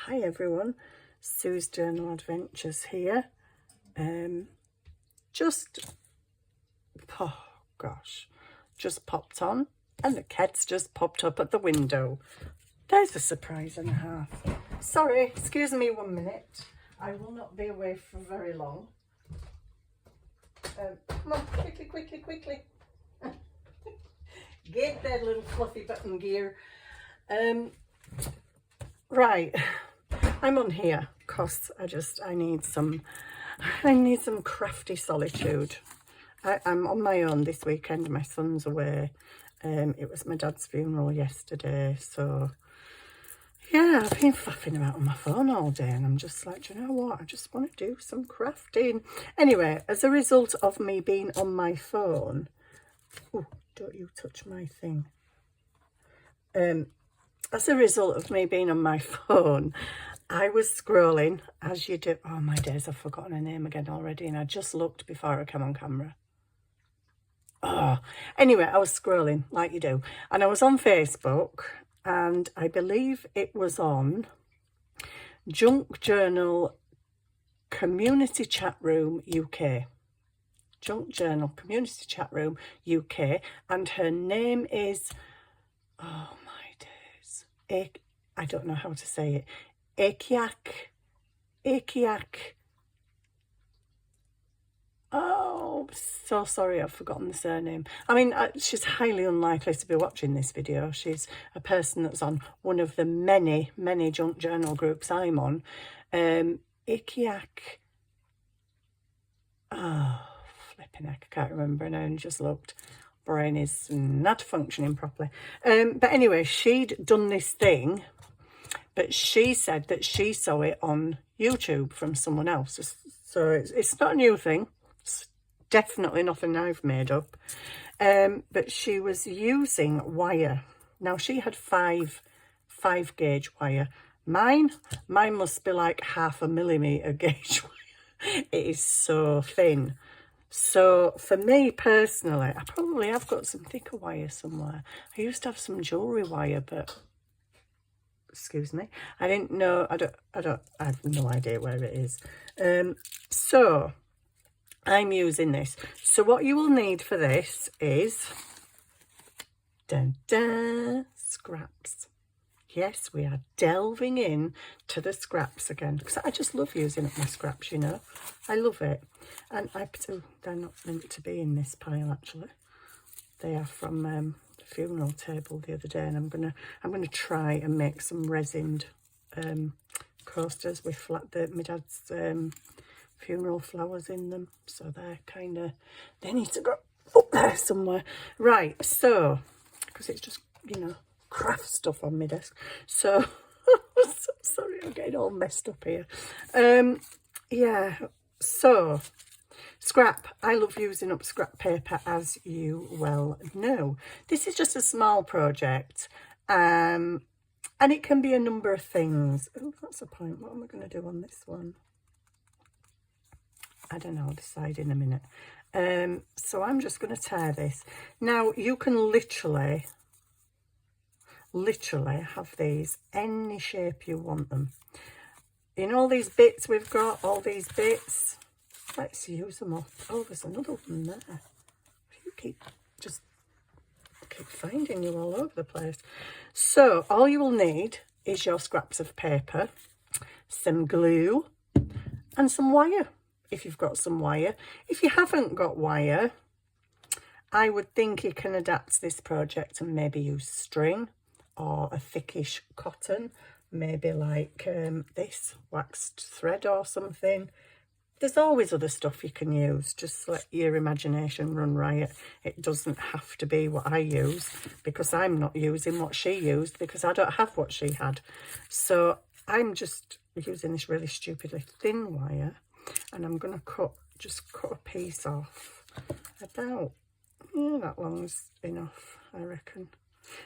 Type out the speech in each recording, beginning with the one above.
Hi everyone, Sue's Journal Adventures here. Oh gosh, just popped on and the cat's just popped up at the window. There's a surprise and a half. Sorry, excuse me 1 minute. I will not be away for very long. Come on, quickly. Get that little fluffy button gear. Right, I'm on here because I need some crafty solitude. I'm on my own this weekend. My son's away. It was my dad's funeral yesterday, so yeah, I've been faffing about on my phone all day, and I'm just like, do you know what? I just want to do some crafting. Anyway, as a result of me being on my phone, oh, don't you touch my thing. As a result of me being on my phone, I was scrolling, as you do. Oh my days, I've forgotten her name again already, and I just looked before I came on camera. Oh, anyway, I was scrolling like you do, and I was on Facebook, and I believe it was on Junk Journal Community Chat Room UK. Junk Journal Community Chat Room UK, and her name is, oh my days, I don't know how to say it, Akiak. Oh, so sorry, I've forgotten the surname. I mean, she's highly unlikely to be watching this video. She's a person that's on one of the many junk journal groups I'm on. Akiak. Oh, flipping heck, I can't remember her name. Just looked. Brain is not functioning properly. But anyway, she'd done this thing, but she said that she saw it on YouTube from someone else. So it's not a new thing. It's definitely nothing I've made up. But she was using wire. Now, she had five gauge wire. Mine must be like 0.5 millimeter gauge wire. It is so thin. So for me personally, I probably have got some thicker wire somewhere. I used to have some jewellery wire, but excuse me, I didn't know. I have no idea where it is. So I'm using this. So what you will need for this is scraps. Yes, we are delving in to the scraps again, because I just love using up my scraps, you know. I love it. And they're not meant to be in this pile, actually. They are from the funeral table the other day, and I'm gonna try and make some resined coasters with my dad's funeral flowers in them. So they need to go up there somewhere. Right, so because it's just, you know, craft stuff on my desk. So so sorry, I'm getting all messed up here. Yeah, so scrap. I love using up scrap paper, as you well know. This is just a small project, and it can be a number of things. Oh, that's a point. What am I going to do on this one? I don't know, I'll decide in a minute. So I'm just going to tear this. Now, you can literally have these any shape you want them. In all these bits we've got, all these bits, let's use them up. Oh, there's another one there. You keep finding you all over the place. So all you will need is your scraps of paper, some glue, and some wire, if you've got some wire. If you haven't got wire, I would think you can adapt this project and maybe use string or a thickish cotton, maybe like this waxed thread or something. There's always other stuff you can use. Just let your imagination run riot. It doesn't have to be what I use, because I'm not using what she used, because I don't have what she had. So I'm just using this really stupidly thin wire, and I'm going to just cut a piece off about, yeah, that long's enough, I reckon.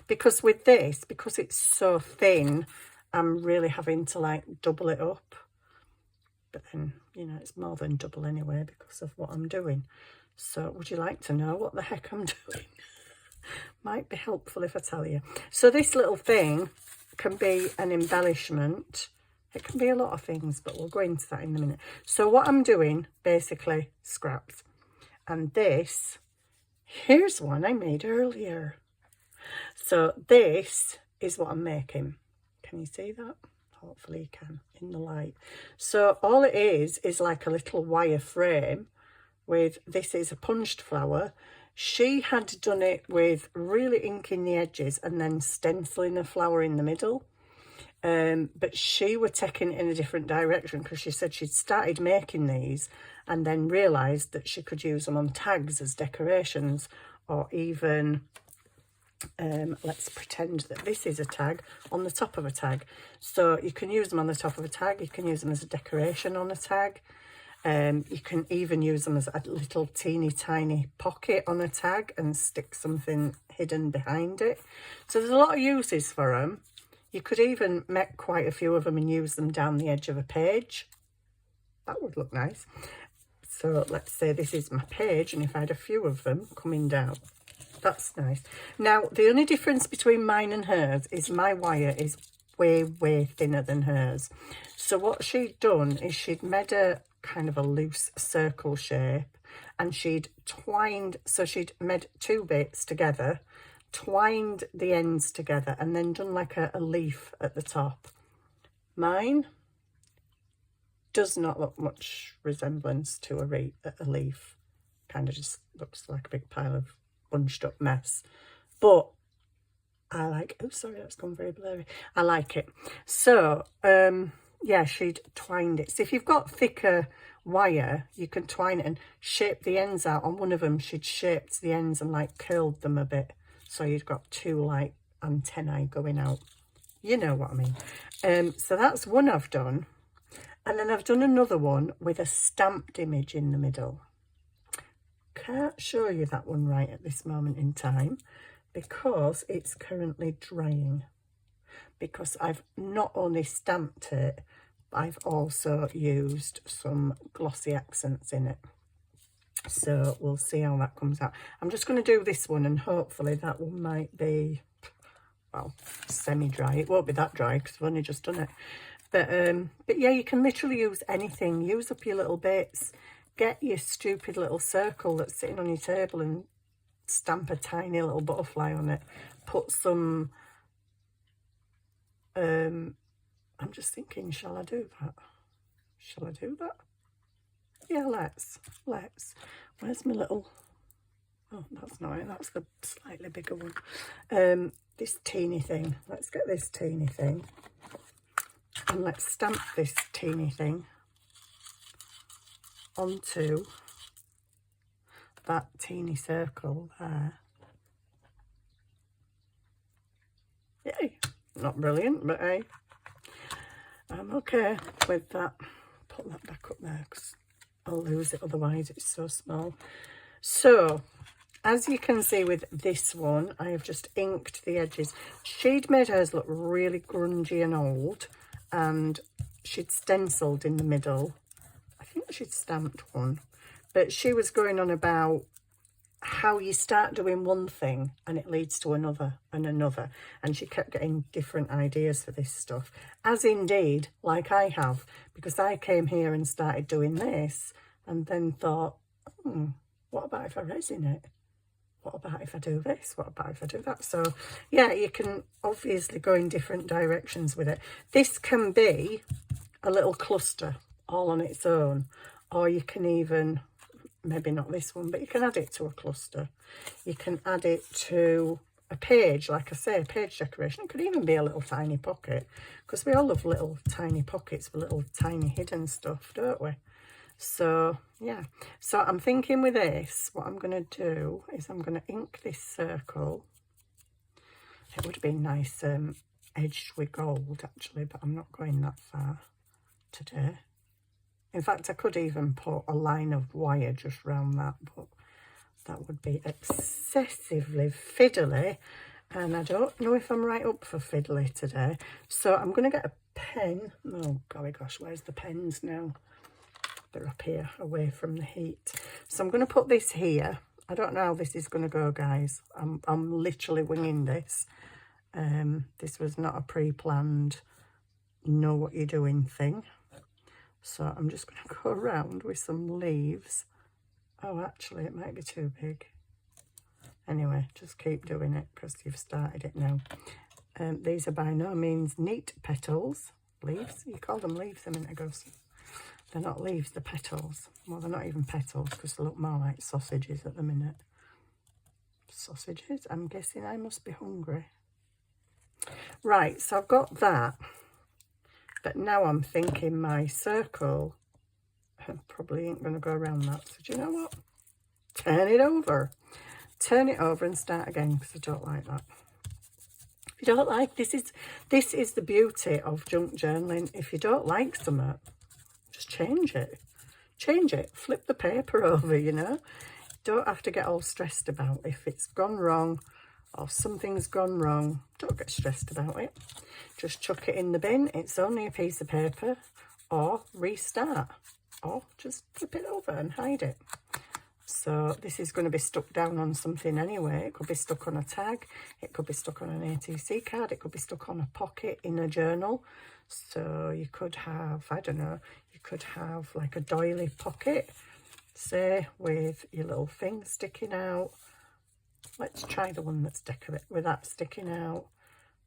Because with this, because it's so thin, I'm really having to like double it up. But then, you know, it's more than double anyway because of what I'm doing. So would you like to know what the heck I'm doing? Might be helpful if I tell you. So this little thing can be an embellishment. It can be a lot of things, but we'll go into that in a minute. So what I'm doing, basically, scraps. And this, here's one I made earlier. So this is what I'm making. Can you see that? Hopefully you can in the light. So all it is like a little wire frame with, this is a punched flower. She had done it with really inking the edges and then stenciling a flower in the middle. But she were taking it in a different direction because she said she'd started making these and then realised that she could use them on tags as decorations, or even let's pretend that this is a tag on the top of a tag. So you can use them on the top of a tag, you can use them as a decoration on a tag, you can even use them as a little teeny tiny pocket on a tag and stick something hidden behind it. So there's a lot of uses for them. You could even make quite a few of them and use them down the edge of a page. That would look nice. So let's say this is my page, and if I had a few of them coming down, that's nice. Now, the only difference between mine and hers is my wire is way, way thinner than hers. So what she'd done is she'd made a kind of a loose circle shape, and she'd twined, so she'd made two bits together, twined the ends together, and then done like a leaf at the top. Mine does not look much resemblance to a leaf. Kind of just looks like a big pile of bunched up mess. But I like, oh sorry, that's gone very blurry. I like it. So yeah, she'd twined it. So if you've got thicker wire, you can twine it and shape the ends out. On one of them, she'd shaped the ends and like curled them a bit. So you've got two like antennae going out. You know what I mean. So that's one I've done. And then I've done another one with a stamped image in the middle. Can't show you that one right at this moment in time because it's currently drying. Because I've not only stamped it, but I've also used some glossy accents in it. So we'll see how that comes out. I'm just going to do this one, and hopefully that one might be, well, semi-dry. It won't be that dry because I've only just done it. But yeah, you can literally use anything. Use up your little bits. Get your stupid little circle that's sitting on your table and stamp a tiny little butterfly on it. Put some, I'm just thinking, shall I do that? Shall I do that? Yeah, let's. Where's my little, oh, that's not it. That's the slightly bigger one. This teeny thing. Let's get this teeny thing. And let's stamp this teeny thing onto that teeny circle there. Yay! Not brilliant, but hey, I'm okay with that. Put that back up there because I'll lose it otherwise, it's so small. So, as you can see with this one, I have just inked the edges. She'd made hers look really grungy and old, and she'd stenciled in the middle. I think she'd stamped one, but she was going on about how you start doing one thing and it leads to another and another, and she kept getting different ideas for this stuff, as indeed like I have, because I came here and started doing this and then thought, what about if I resin it? What about if I do this? What about if I do that? So yeah, you can obviously go in different directions with it. This can be a little cluster all on its own, or you can even, maybe not this one, but you can add it to a cluster. You can add it to a page, like I say, a page decoration. It could even be a little tiny pocket, because we all love little tiny pockets with little tiny hidden stuff, don't we? So yeah, so I'm thinking with this, what I'm going to do is I'm going to ink this circle. It would be nice edged with gold actually, but I'm not going that far today. In fact, I could even put a line of wire just round that, but that would be excessively fiddly, and I don't know if I'm right up for fiddly today. So I'm going to get a pen. Oh golly gosh, where's the pens now? They're up here away from the heat. So I'm going to put this here. I don't know how this is going to go, guys. I'm literally winging this. This was not a pre-planned know what you're doing thing. So I'm just going to go around with some leaves. Oh, actually, it might be too big. Anyway, just keep doing it because you've started it now. These are by no means neat petals. Leaves? You called them leaves a minute ago. So they're not leaves, they're petals. Well, they're not even petals because they look more like sausages at the minute. Sausages? I'm guessing I must be hungry. Right, so I've got that. But now I'm thinking my circle probably ain't going to go around that. So do you know what? Turn it over. Turn it over and start again because I don't like that. If you don't like, this is the beauty of junk journaling. If you don't like something, just change it. Change it. Flip the paper over, you know. Don't have to get all stressed about if it's gone wrong or something's gone wrong. Don't get stressed about it. Just chuck it in the bin. It's only a piece of paper, or restart, or just flip it over and hide it. So this is going to be stuck down on something anyway. It could be stuck on a tag. It could be stuck on an ATC card. It could be stuck on a pocket in a journal. So you could have, I don't know, you could have like a doily pocket, say, with your little thing sticking out. Let's try the one that's decorate with that sticking out.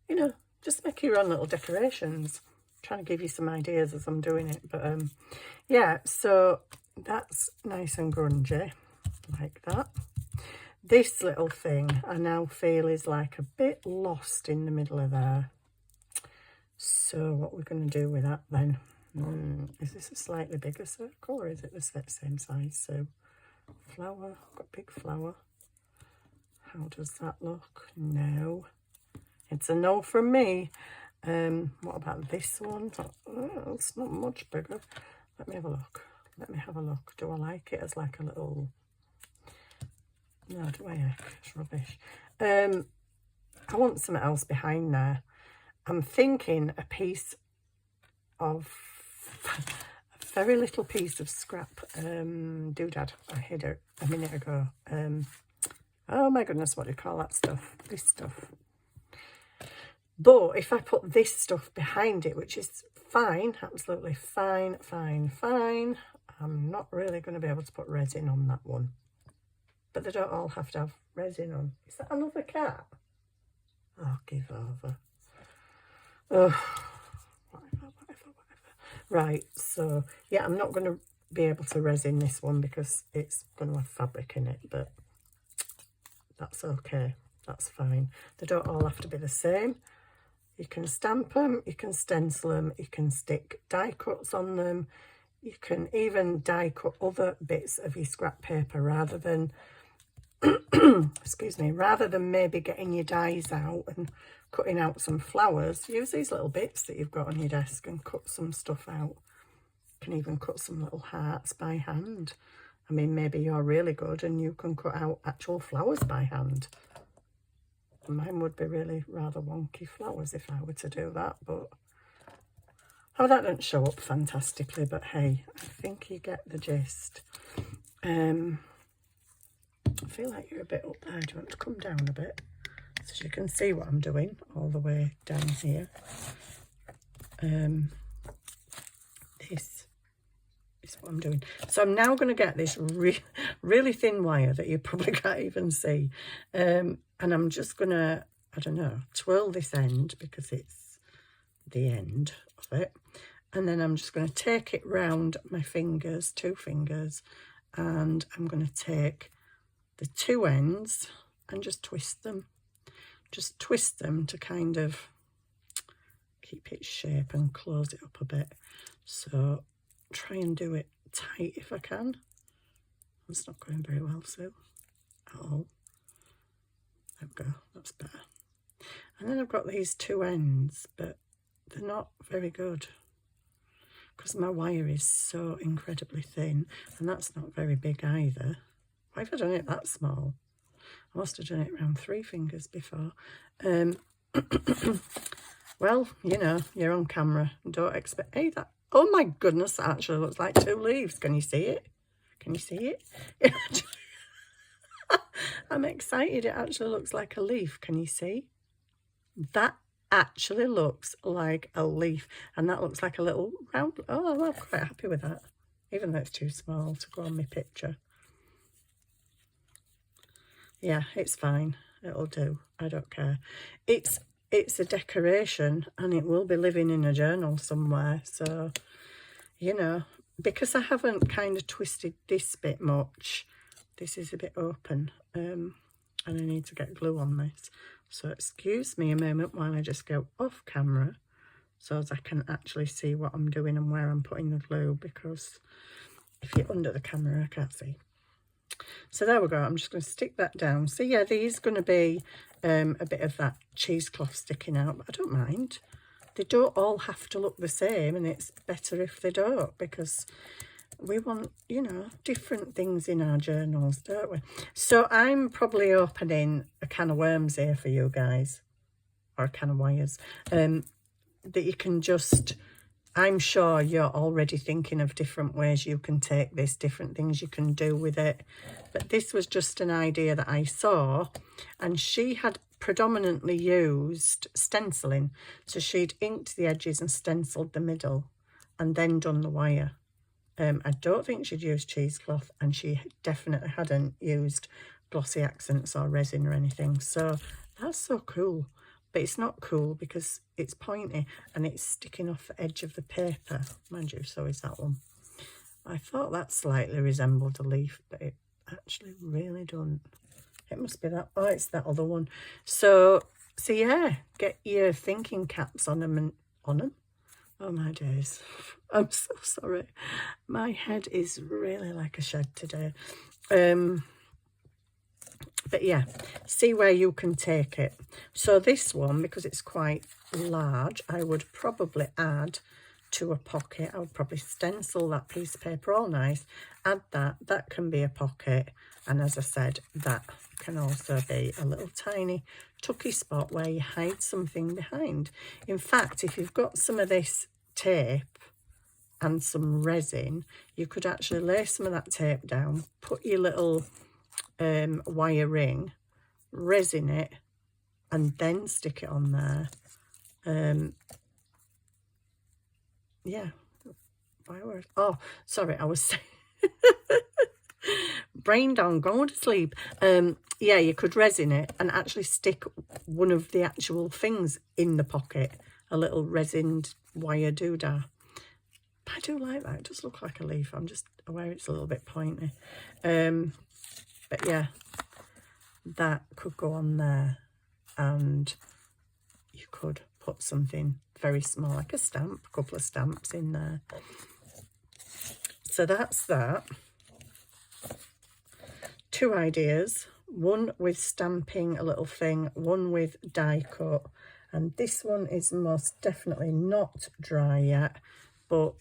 You know, just make your own little decorations. I'm trying to give you some ideas as I'm doing it. But yeah, so that's nice and grungy, like that. This little thing I now feel is like a bit lost in the middle of there. So what we're going to do with that then? Is this a slightly bigger circle or is it the same size? So flower, I've got big flower. How does that look? No. It's a no from me. What about this one? Oh, it's not much bigger. Let me have a look. Let me have a look. Do I like it as like a little... No, do I? It's rubbish. I want something else behind there. I'm thinking a piece of... a very little piece of scrap doodad. I hid it a minute ago. Oh my goodness, what do you call that stuff? This stuff. But if I put this stuff behind it, which is fine, absolutely fine, I'm not really going to be able to put resin on that one. But they don't all have to have resin on. Is that another cat? Oh, give over. Oh, whatever. Right, so yeah, I'm not going to be able to resin this one because it's going to have fabric in it, but that's okay. That's fine. They don't all have to be the same. You can stamp them, you can stencil them, you can stick die cuts on them. You can even die cut other bits of your scrap paper rather than, excuse me, rather than maybe getting your dies out and cutting out some flowers. Use these little bits that you've got on your desk and cut some stuff out. You can even cut some little hearts by hand. I mean, maybe you're really good and you can cut out actual flowers by hand. Mine would be really rather wonky flowers if I were to do that, but oh, that doesn't show up fantastically, but hey, I think you get the gist. I feel like you're a bit up there. Do you want to come down a bit so you can see what I'm doing all the way down here? This is what I'm doing. So I'm now going to get this really thin wire that you probably can't even see. And I'm just going to, I don't know, twirl this end because it's the end of it. And then I'm just going to take it round my fingers, 2 fingers, and I'm going to take the 2 ends and just twist them. Just twist them to kind of keep its shape and close it up a bit. So try and do it tight if I can. It's not going very well, Sue, at all. There we go, that's better. And then I've got these 2 ends, but they're not very good because my wire is so incredibly thin, and that's not very big either. Why have I done it that small? I must have done it around 3 fingers before. Well, you know, you're on camera. Don't expect... Hey, that... Oh my goodness, that actually looks like 2 leaves. Can you see it? Can you see it? I'm excited. It actually looks like a leaf. Can you see? That actually looks like a leaf, and that looks like a little round. Oh, I'm quite happy with that, even though it's too small to go on my picture. Yeah, it's fine, it'll do, I don't care. It's a decoration, and it will be living in a journal somewhere, so you know, because I haven't kind of twisted this bit much, this is a bit open, and I need to get glue on this. So excuse me a moment while I just go off camera so as I can actually see what I'm doing and where I'm putting the glue, because if you're under the camera I can't see. So there we go, I'm just going to stick that down. So yeah, there's going to be a bit of that cheesecloth sticking out, but I don't mind. They don't all have to look the same, and it's better if they don't, because we want, you know, different things in our journals, don't we? So I'm probably opening a can of worms here for you guys, or a can of wires, that you can just, I'm sure you're already thinking of different ways you can take this, different things you can do with it. But this was just an idea that I saw, and she had predominantly used stenciling. So she'd inked the edges and stenciled the middle and then done the wire. I don't think she'd used cheesecloth, and she definitely hadn't used glossy accents or resin or anything. So that's so cool. But it's not cool because it's pointy and it's sticking off the edge of the paper. Mind you, so is that one. I thought that slightly resembled a leaf, but it actually really don't. It must be that. Oh, it's that other one. So yeah, get your thinking caps on them and on them. Oh my days, I'm so sorry. My head is really like a shed today. But yeah, see where you can take it. So this one, because it's quite large, I would probably add to a pocket. I would probably stencil that piece of paper all nice, add that. That can be a pocket. And as I said, that can also be a little tiny tucky spot where you hide something behind. In fact, if you've got some of this tape and some resin, you could actually lay some of that tape down, put your little wire ring, resin it, and then stick it on there. Yeah. Oh, sorry, I was saying brain down, go to sleep. Yeah, you could resin it and actually stick one of the actual things in the pocket, a little resined wire doodah. I do like that. It does look like a leaf. I'm just aware it's a little bit pointy. But yeah, that could go on there, and you could put something very small, like a stamp, a couple of stamps in there. So that's that. 2 ideas, one with stamping a little thing, one with die cut, and this one is most definitely not dry yet, but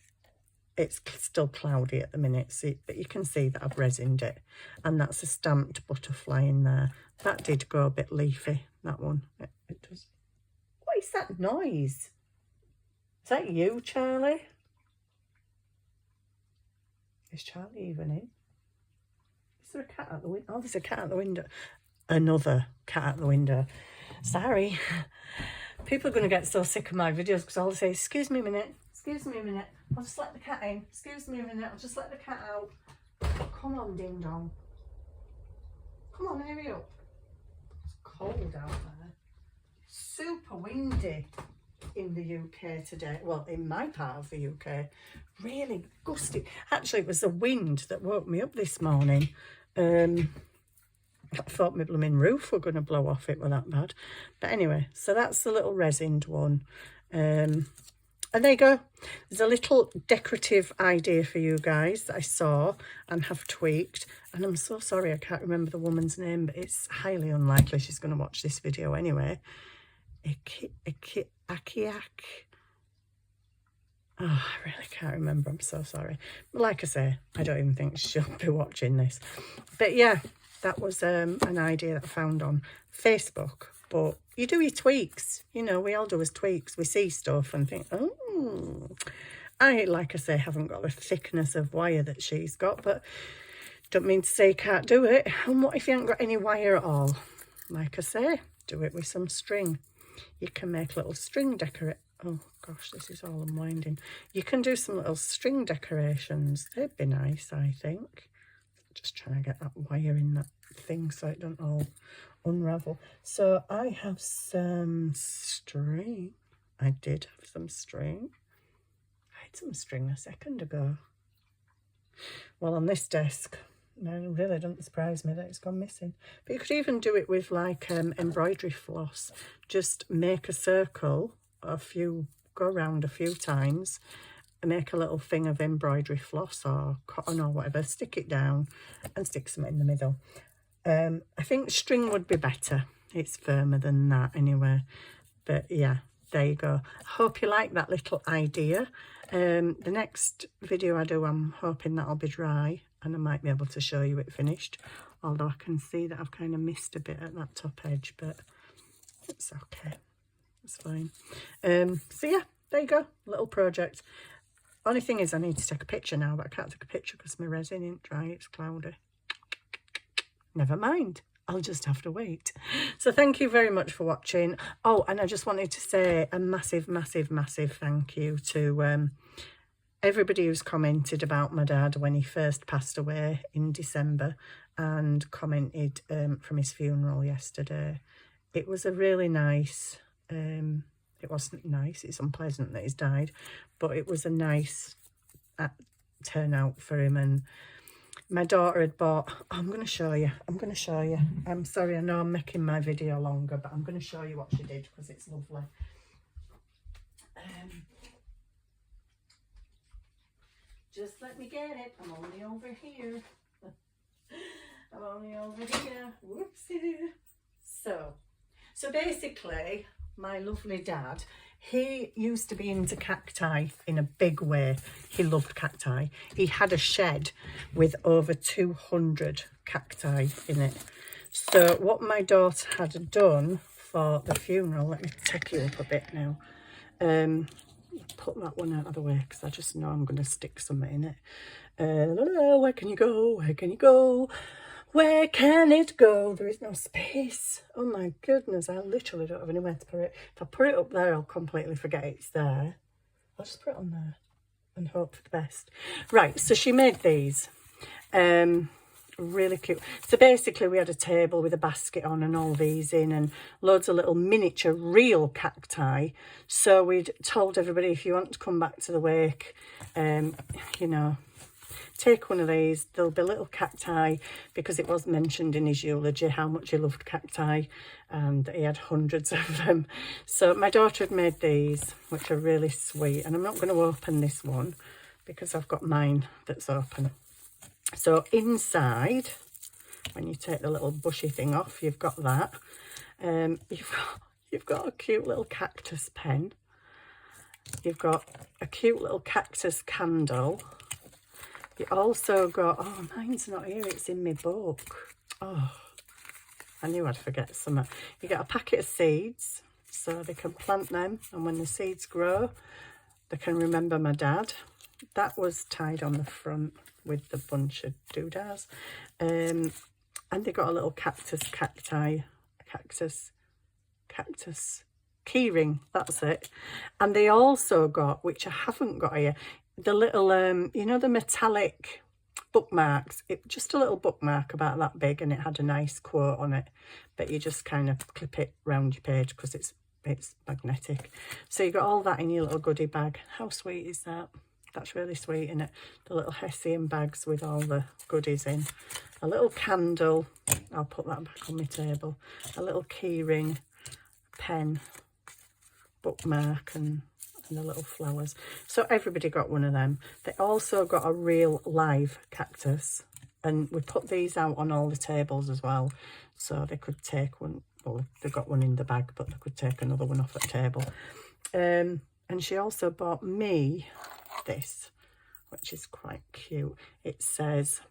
it's still cloudy at the minute, but you can see that I've resined it, and that's a stamped butterfly in there. That did go a bit leafy, that one. It does. What is that noise? Is that you, Charlie? Is Charlie even in? Is there a cat at the window? Oh, there's a cat at the window. Another cat at the window. Sorry. People are going to get so sick of my videos because I'll say, excuse me a minute. Excuse me a minute. I'll just let the cat in. Excuse me a minute. I'll just let the cat out. Come on, ding dong. Come on, hurry up. It's cold out there. Super windy in the UK today. Well, in my part of the UK. Really gusty. Actually, it was the wind that woke me up this morning. I thought my blooming roof were going to blow off, it were that bad. But anyway, so that's the little resined one. And there you go. There's a little decorative idea for you guys that I saw and have tweaked. And I'm so sorry I can't remember the woman's name, but it's highly unlikely she's going to watch this video anyway. Akiak. Oh, I really can't remember. I'm so sorry. But like I say, I don't even think she'll be watching this. But yeah, that was an idea that I found on Facebook. But you do your tweaks. You know, we all do as tweaks. We see stuff and think, oh, I, like I say, haven't got the thickness of wire that she's got. But don't mean to say you can't do it. And what if you haven't got any wire at all? Like I say, do it with some string. You can make little string decorate. Oh gosh, this is all unwinding. You can do some little string decorations. They'd be nice, I think. Just trying to get that wire in that thing so it don't all unravel. So I have some string. I did have some string. I had some string a second ago. Well, on this desk, no, it really doesn't surprise me that it's gone missing. But you could even do it with like embroidery floss. Just make a circle, go around a few times, and make a little thing of embroidery floss or cotton or whatever, stick it down and stick some in the middle. I think string would be better. It's firmer than that anyway. But yeah, there you go. I hope you like that little idea. The next video I do, I'm hoping that'll be dry and I might be able to show you it finished. Although I can see that I've kind of missed a bit at that top edge, but it's okay. It's fine. So yeah, there you go. Little project. Only thing is I need to take a picture now, but I can't take a picture because my resin isn't dry. It's cloudy. Never mind. I'll just have to wait. So thank you very much for watching. Oh, and I just wanted to say a massive, massive, massive thank you to everybody who's commented about my dad when he first passed away in December and commented from his funeral yesterday. It was a really nice, it wasn't nice, it's unpleasant that he's died, but it was a nice turnout for him. And my daughter had bought, I'm going to show you. I'm sorry, I know I'm making my video longer, but I'm going to show you what she did because it's lovely. Just let me get it. I'm only over here. I'm only over here. Whoopsie. So basically, my lovely dad, he used to be into cacti in a big way. He loved cacti. He had a shed with over 200 cacti in it. So what my daughter had done for the funeral, let me take you up a bit now. Put that one out of the way because I just know I'm going to stick something in it. Where can you go? Where can you go? Where can it go? There is no space. Oh my goodness, I literally don't have anywhere to put it. If I put it up there, I'll completely forget it's there. I'll just put it on there and hope for the best. Right, so she made these. Really cute. So basically we had a table with a basket on and all these in and loads of little miniature real cacti. So we'd told everybody, if you want to come back to the wake, you know, take one of these. There'll be little cacti because it was mentioned in his eulogy how much he loved cacti and he had hundreds of them. So my daughter had made these, which are really sweet, and I'm not going to open this one because I've got mine that's open. So inside, when you take the little bushy thing off, you've got that. You've got a cute little cactus pen. You've got a cute little cactus candle. You also got, oh, mine's not here, it's in my book. Oh, I knew I'd forget some. You get a packet of seeds, so they can plant them, and when the seeds grow, they can remember my dad. That was tied on the front with the bunch of doodahs. And they got a little cactus keyring, that's it. And they also got, which I haven't got here, the little, you know, the metallic bookmarks. Just a little bookmark about that big, and it had a nice quote on it. But you just kind of clip it round your page because it's magnetic. So you got all that in your little goodie bag. How sweet is that? That's really sweet, isn't it? The little Hessian bags with all the goodies in. A little candle. I'll put that back on my table. A little key ring, pen, bookmark, and the little flowers. So everybody got one of them. They also got a real live cactus, and we put these out on all the tables as well, so they could take one. Well, they got one in the bag, but they could take another one off the table. And she also bought me this, which is quite cute. It says,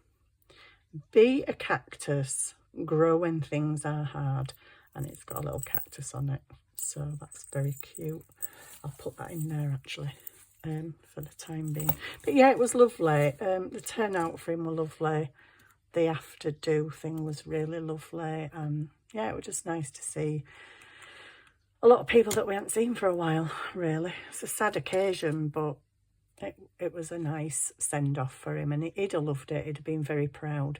"Be a cactus, grow when things are hard," and it's got a little cactus on it, so that's very cute. I'll put that in there actually, for the time being. But yeah, it was lovely. The turnout for him were lovely. The after do thing was really lovely, and yeah, it was just nice to see a lot of people that we hadn't seen for a while, really. It's a sad occasion, but it was a nice send-off for him, and he'd have loved it. He'd have been very proud.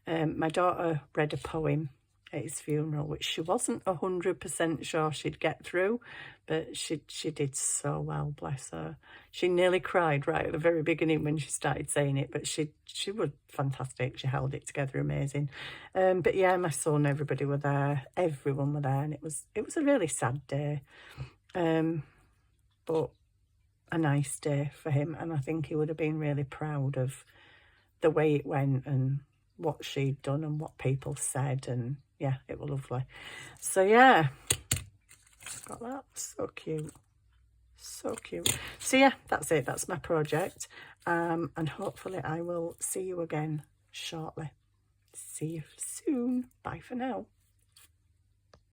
My daughter read a poem at his funeral, which she wasn't 100% sure she'd get through, but she did so well, bless her. She nearly cried right at the very beginning when she started saying it, but she was fantastic. She held it together amazing. But yeah, my son, everybody were there, everyone were there, and it was a really sad day, but a nice day for him, and I think he would have been really proud of the way it went and what she'd done and what people said, and yeah, it was lovely. So yeah, got that. So cute, so cute. So yeah, that's it. That's my project, and hopefully I will see you again shortly. See you soon. Bye for now.